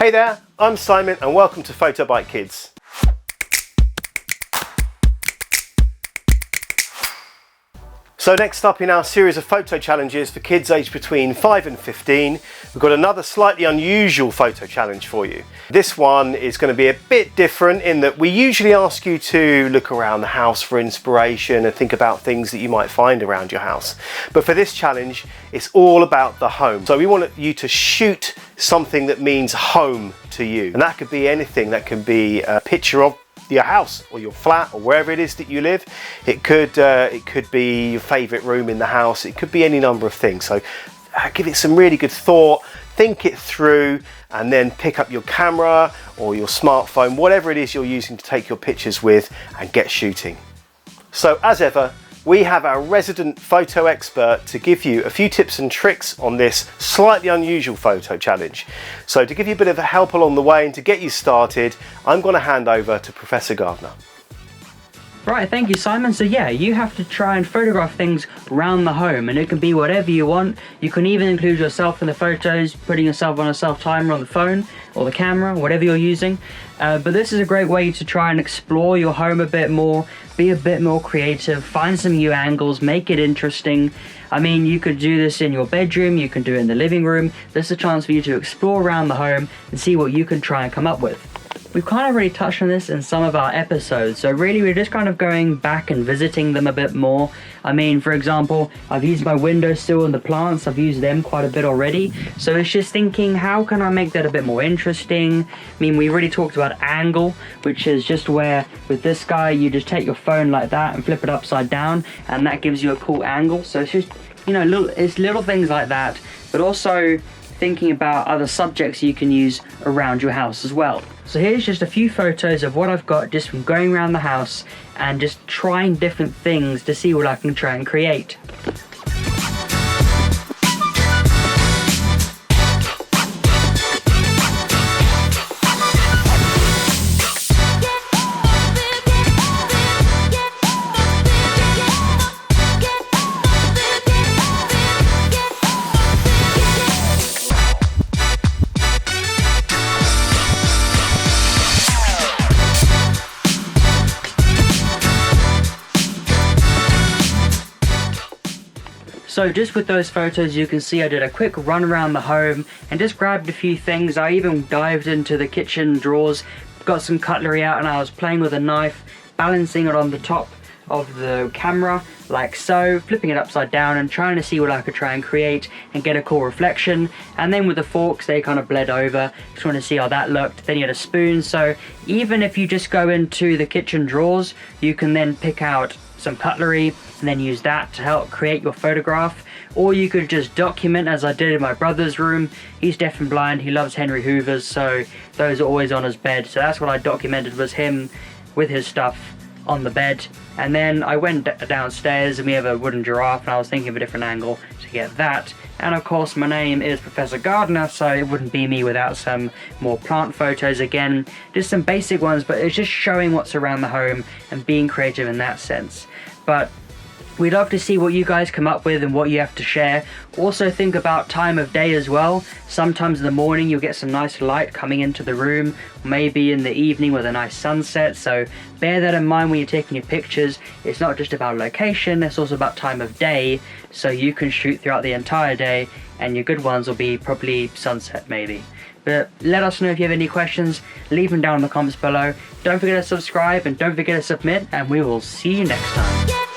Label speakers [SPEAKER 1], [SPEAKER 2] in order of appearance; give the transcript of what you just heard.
[SPEAKER 1] Hey there, I'm Simon and welcome to PhotoBite Kids. So next up in our series of photo challenges for kids aged between 5 and 15, we've got another slightly unusual photo challenge for you. This one is going to be a bit different in that we usually ask you to look around the house for inspiration and think about things that you might find around your house. But for this challenge, it's all about the home. So we want you to shoot something that means home to you. And that could be anything. That can be a picture of your house or your flat or wherever it is that you live. It could be your favorite room in the house. It could be any number of things. So give it some really good thought, think it through, and then pick up your camera or your smartphone, whatever it is you're using to take your pictures with, and get shooting. So as ever, we have our resident photo expert to give you a few tips and tricks on this slightly unusual photo challenge. So to give you a bit of a help along the way and to get you started, I'm going to hand over to Professor Gardner.
[SPEAKER 2] Right, thank you, Simon. So yeah, you have to try and photograph things around the home, and it can be whatever you want. You can even include yourself in the photos, putting yourself on a self-timer on the phone or the camera, whatever you're using. But this is a great way to try and explore your home a bit more, be a bit more creative, find some new angles, make it interesting. I mean, you could do this in your bedroom, you can do it in the living room. This is a chance for you to explore around the home and see what you can try and come up with. We've kind of already touched on this in some of our episodes, so really we're just kind of going back and visiting them a bit more. I mean, for example, I've used my windowsill and the plants, I've used them quite a bit already, so it's just thinking, how can I make that a bit more interesting? I mean, we already talked about angle, which is just where, with this guy, you just take your phone like that and flip it upside down, and that gives you a cool angle. So it's just, you know, little things like that, but also thinking about other subjects you can use around your house as well. So here's just a few photos of what I've got just from going around the house and just trying different things to see what I can try and create. So just with those photos, you can see I did a quick run around the home and just grabbed a few things. I even dived into the kitchen drawers, got some cutlery out, and I was playing with a knife, balancing it on the top of the camera like so, flipping it upside down and trying to see what I could try and create and get a cool reflection. And then with the forks, they kind of bled over, just want to see how that looked. Then you had a spoon, so even if you just go into the kitchen drawers, you can then pick out some cutlery and then use that to help create your photograph. Or you could just document, as I did in my brother's room. He's deaf and blind, he loves Henry Hoovers, so those are always on his bed. So that's what I documented, was him with his stuff on the bed. And then I went downstairs and we have a wooden giraffe, and I was thinking of a different angle to get that. And of course my name is Professor Gardner, so it wouldn't be me without some more plant photos. Again, just some basic ones, but it's just showing what's around the home and being creative in that sense. But we'd love to see what you guys come up with and what you have to share. Also think about time of day as well. Sometimes in the morning you'll get some nice light coming into the room, maybe in the evening with a nice sunset, so bear that in mind when you're taking your pictures. It's not just about location, it's also about time of day, so you can shoot throughout the entire day and your good ones will be probably sunset maybe. But let us know if you have any questions, leave them down in the comments below. Don't forget to subscribe and don't forget to submit, and we will see you next time.